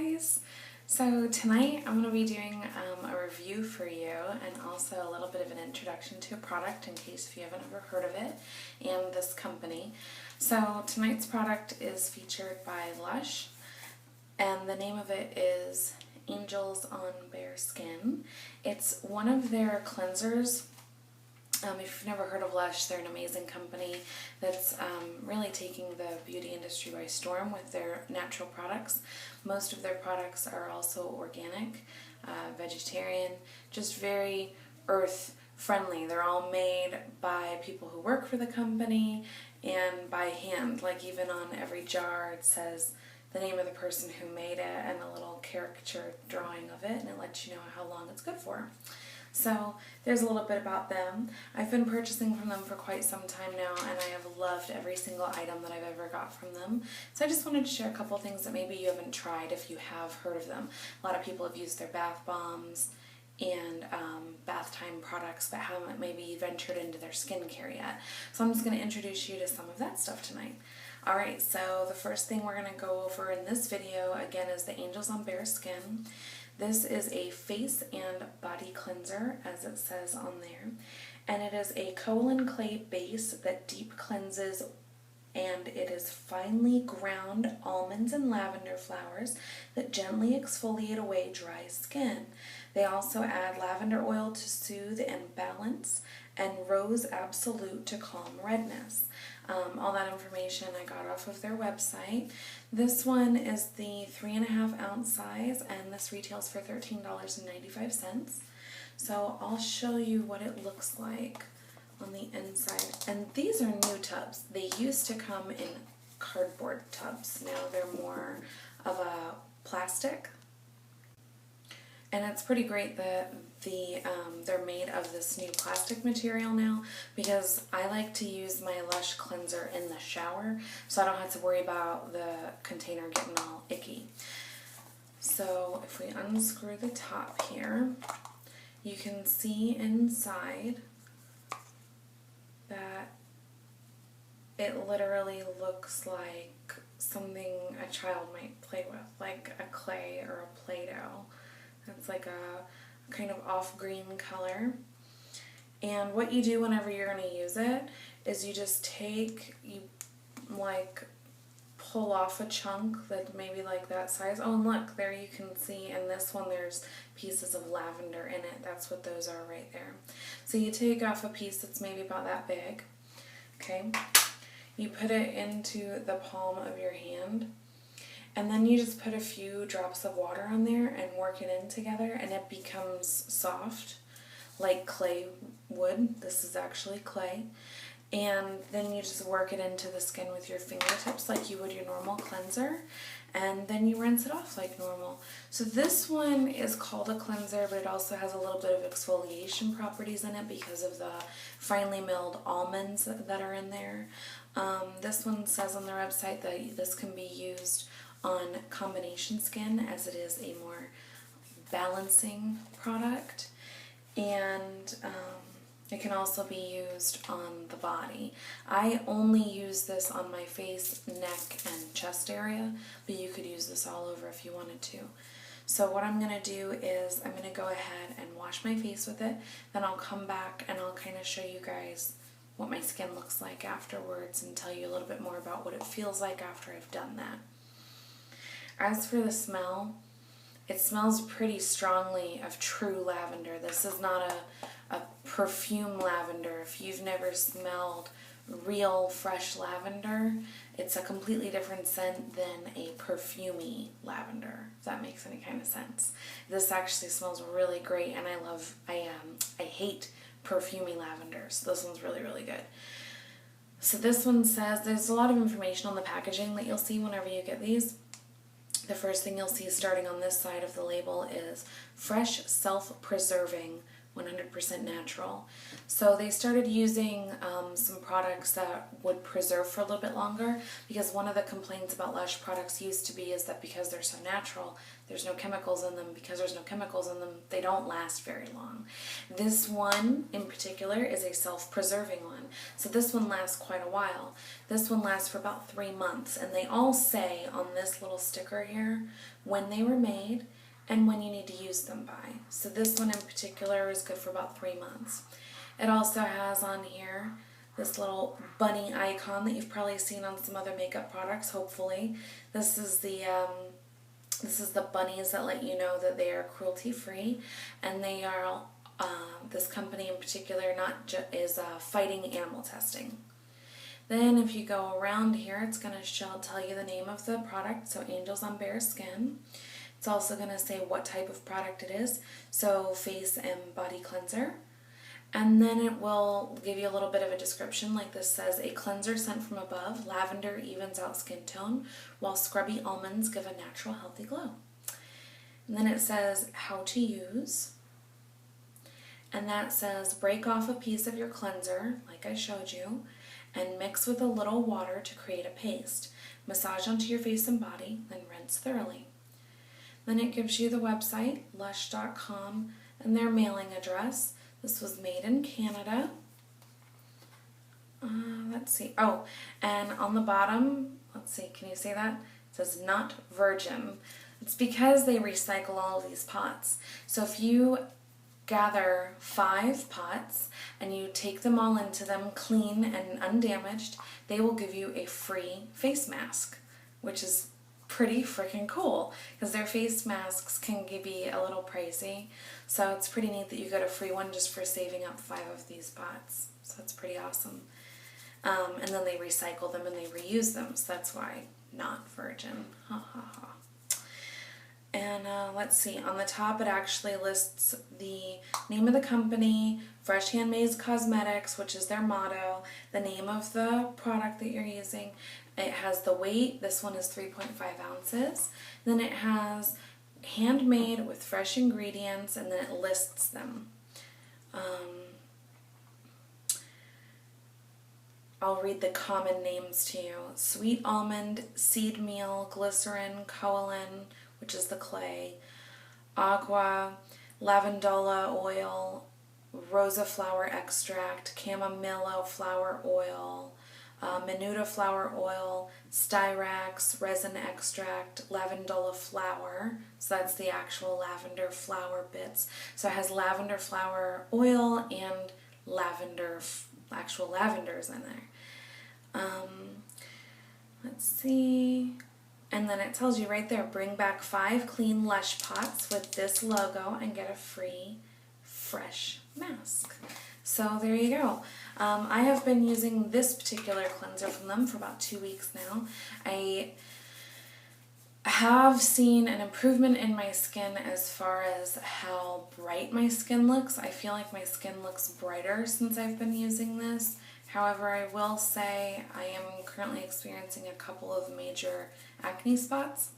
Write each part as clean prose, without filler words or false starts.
guys! So tonight I'm going to be doing a review for you and also a little bit of an introduction to a product in case if you haven't ever heard of it and this company. So tonight's product is featured by Lush and the name of it is Angels on Bare Skin. It's one of their cleansers. If you've never heard of Lush, they're an amazing company that's really taking the beauty industry by storm with their natural products. Most of their products are also organic, vegetarian, just very earth friendly. They're all made by people who work for the company and by hand. Like even on every jar it says the name of the person who made it and a little caricature drawing of it, and it lets you know how long it's good for. So there's a little bit about them. I've been purchasing from them for quite some time now and I have loved every single item that I've ever got from them. So I just wanted to share a couple things that maybe you haven't tried if you have heard of them. A lot of people have used their bath bombs and bath time products but haven't maybe ventured into their skincare yet. So I'm just going to introduce you to some of that stuff tonight. Alright, so the first thing we're going to go over in this video again is the Angels on Bare Skin. This is a face and body cleanser, as it says on there, and it is a kaolin clay base that deep cleanses, and it is finely ground almonds and lavender flowers that gently exfoliate away dry skin. They also add lavender oil to soothe and balance, and rose absolute to calm redness. All that information I got off of their website. This one is the 3.5 ounce size and this retails for $13.95. So I'll show you what it looks like on the inside. And these are new tubs. They used to come in cardboard tubs. Now they're more of a plastic. And it's pretty great that they're made of this new plastic material now, because I like to use my Lush cleanser in the shower so I don't have to worry about the container getting all icky. So if we unscrew the top here, you can see inside that it literally looks like something a child might play with, like a clay or a Play-Doh. It's like a kind of off-green color. And what you do whenever you're going to use it is you just like pull off a chunk that maybe like that size. Oh, and look, there you can see in this one there's pieces of lavender in it. That's what those are right there. So you take off a piece that's maybe about that big. Okay. You put it into the palm of your hand. And then you just put a few drops of water on there and work it in together and it becomes soft like clay would. This is actually clay. And then you just work it into the skin with your fingertips like you would your normal cleanser. And then you rinse it off like normal. So this one is called a cleanser, but it also has a little bit of exfoliation properties in it because of the finely milled almonds that are in there. This one says on their website that this can be used on combination skin as it is a more balancing product, and it can also be used on the body. I only use this on my face, neck, and chest area, but you could use this all over if you wanted to. So what I'm going to do is I'm going to go ahead and wash my face with it, then I'll come back and I'll kind of show you guys what my skin looks like afterwards and tell you a little bit more about what it feels like after I've done that. As for the smell, it smells pretty strongly of true lavender. This is not a perfume lavender. If you've never smelled real fresh lavender, it's a completely different scent than a perfumey lavender, if that makes any kind of sense. This actually smells really great, and I hate perfumey lavenders. So this one's really, really good. So this one says, there's a lot of information on the packaging that you'll see whenever you get these. The first thing you'll see starting on this side of the label is fresh, self-preserving 100% natural. So they started using some products that would preserve for a little bit longer, because one of the complaints about Lush products used to be is that because they're so natural, there's no chemicals in them. Because there's no chemicals in them, they don't last very long. This one in particular is a self-preserving one. So this one lasts quite a while. This one lasts for about 3 months, and they all say on this little sticker here when they were made and when you need to use them by. So this one in particular is good for about 3 months. It also has on here this little bunny icon that you've probably seen on some other makeup products, hopefully. This is the bunnies that let you know that they are cruelty-free, and they are, this company in particular is fighting animal testing. Then if you go around here, it's going to tell you the name of the product, so Angels on Bare Skin. It's also going to say what type of product it is, so face and body cleanser. And then it will give you a little bit of a description, like this says, a cleanser sent from above. Lavender evens out skin tone, while scrubby almonds give a natural, healthy glow. And then it says how to use. And that says break off a piece of your cleanser, like I showed you, and mix with a little water to create a paste. Massage onto your face and body, then rinse thoroughly. Then it gives you the website, lush.com, and their mailing address. This was made in Canada. Let's see. Oh, and on the bottom, let's see, can you see that? It says not virgin. It's because they recycle all of these pots. So if you gather 5 pots and you take them all into them clean and undamaged, they will give you a free face mask, which is pretty freaking cool, because their face masks can be a little pricey. So it's pretty neat that you get a free one just for saving up 5 of these pots. So that's pretty awesome. And then they recycle them and they reuse them, so that's why not virgin. Ha ha ha. And let's see, on the top it actually lists the name of the company, Fresh Handmade Cosmetics, which is their motto, the name of the product that you're using. It has the weight. This one is 3.5 ounces. Then it has handmade with fresh ingredients, and then it lists them. I'll read the common names to you. Sweet almond, seed meal, glycerin, kaolin, which is the clay, agua, lavandula oil, rosa flower extract, chamomile flower oil, menuda flower oil, styrax, resin extract, lavandula flower, so that's the actual lavender flower bits. So it has lavender flower oil and actual lavenders in there. Let's see. And then it tells you right there, bring back 5 clean Lush pots with this logo and get a free fresh mask. So there you go. I have been using this particular cleanser from them for about 2 weeks now. I have seen an improvement in my skin as far as how bright my skin looks. I feel like my skin looks brighter since I've been using this. However, I will say I am currently experiencing a couple of major acne spots,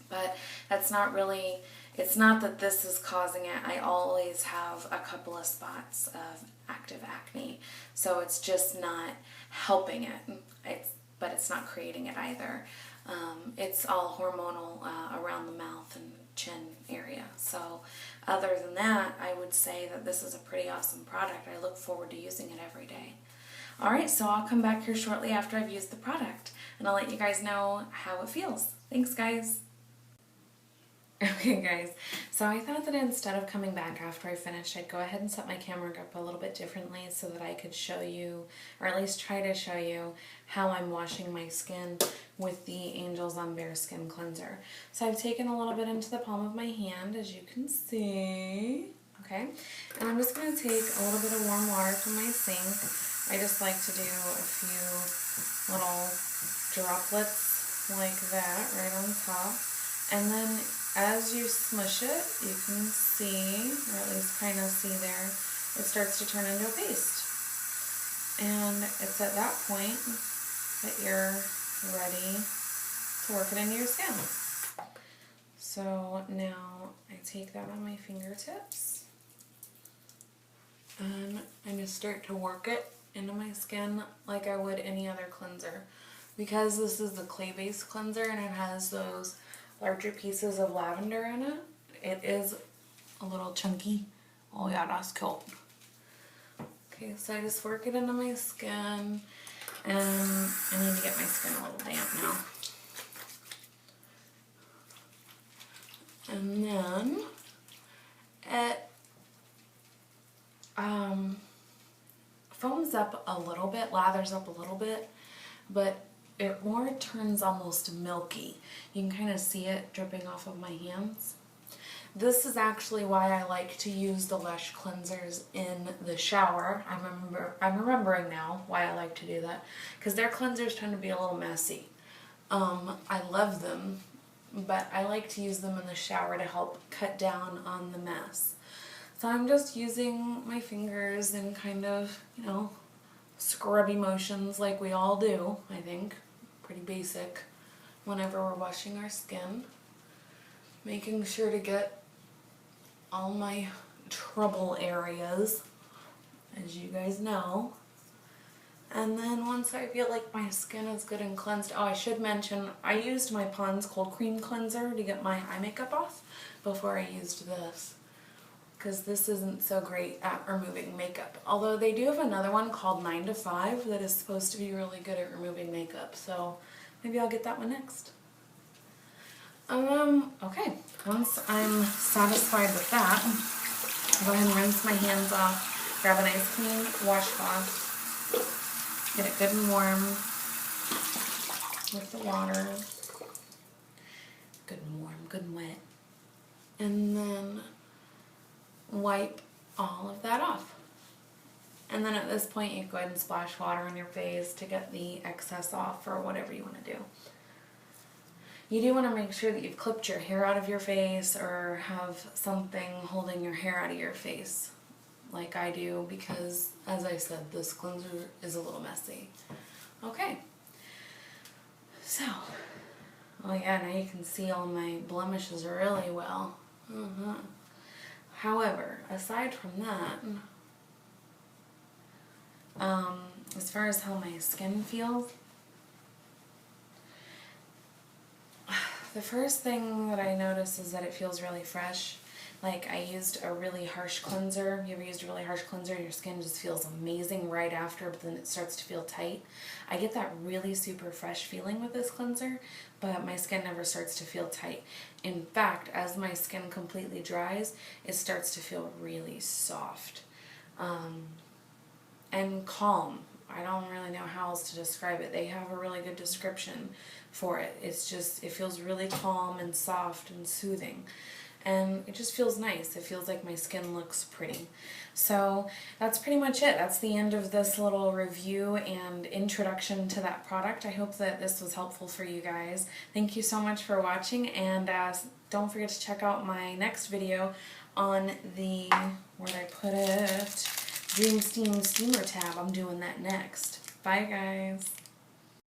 but that's not really, it's not that this is causing it. I always have a couple of spots of active acne, so it's just not helping it. But it's not creating it either. It's all hormonal around the mouth and chin area. So other than that, I would say that this is a pretty awesome product. I look forward to using it every day. Alright, so I'll come back here shortly after I've used the product, and I'll let you guys know how it feels. Thanks, guys. Okay, guys, so I thought that instead of coming back after I finished, I'd go ahead and set my camera up a little bit differently so that I could show you, or at least try to show you, how I'm washing my skin with the Angels on Bare Skin Cleanser. So I've taken a little bit into the palm of my hand, as you can see, okay, and I'm just going to take a little bit of warm water from my sink. I just like to do a few little droplets like that right on top, and then as you smush it, you can see, or at least kind of see there, it starts to turn into a paste. And it's at that point that you're ready to work it into your skin. So now I take that on my fingertips, And I just start to work it into my skin like I would any other cleanser. Because this is the clay-based cleanser and it has those larger pieces of lavender in it, it is a little chunky. Oh yeah, that's cool. Okay, so I just work it into my skin, and I need to get my skin a little damp now. And then it foams up a little bit, lathers up a little bit, but it more turns almost milky. You can kind of see it dripping off of my hands. This is actually why I like to use the Lush cleansers in the shower. I'm remembering now why I like to do that, because their cleansers tend to be a little messy. I love them, but I like to use them in the shower to help cut down on the mess. So I'm just using my fingers and kind of, you know, scrubby motions like we all do, I think. Pretty basic whenever we're washing our skin. Making sure to get all my trouble areas, as you guys know. And then once I feel like my skin is good and cleansed, oh, I should mention, I used my Pond's Cold Cream Cleanser to get my eye makeup off before I used this, because this isn't so great at removing makeup. Although they do have another one called 9 to 5 that is supposed to be really good at removing makeup, so maybe I'll get that one next. Okay, once I'm satisfied with that, I'll go ahead and rinse my hands off, grab a nice clean washcloth, get it good and warm with the water, good and warm, good and wet, and then wipe all of that off. And then at this point you go ahead and splash water on your face to get the excess off or whatever you want to do. You do want to make sure that you've clipped your hair out of your face or have something holding your hair out of your face, like I do, because, as I said, this cleanser is a little messy. Okay. So, oh yeah, now you can see all my blemishes really well. However, aside from that, as far as how my skin feels, the first thing that I notice is that it feels really fresh. Like, I used a really harsh cleanser. You ever used a really harsh cleanser and your skin just feels amazing right after, but then it starts to feel tight? I get that really super fresh feeling with this cleanser, but my skin never starts to feel tight. In fact, as my skin completely dries, it starts to feel really soft and calm. I don't really know how else to describe it. They have a really good description for it. It's just, it feels really calm and soft and soothing. And it just feels nice. It feels like my skin looks pretty. So that's pretty much it. That's the end of this little review and introduction to that product. I hope that this was helpful for you guys. Thank you so much for watching, and don't forget to check out my next video on the, where'd I put it? Dream Steam Steamer tab. I'm doing that next. Bye guys.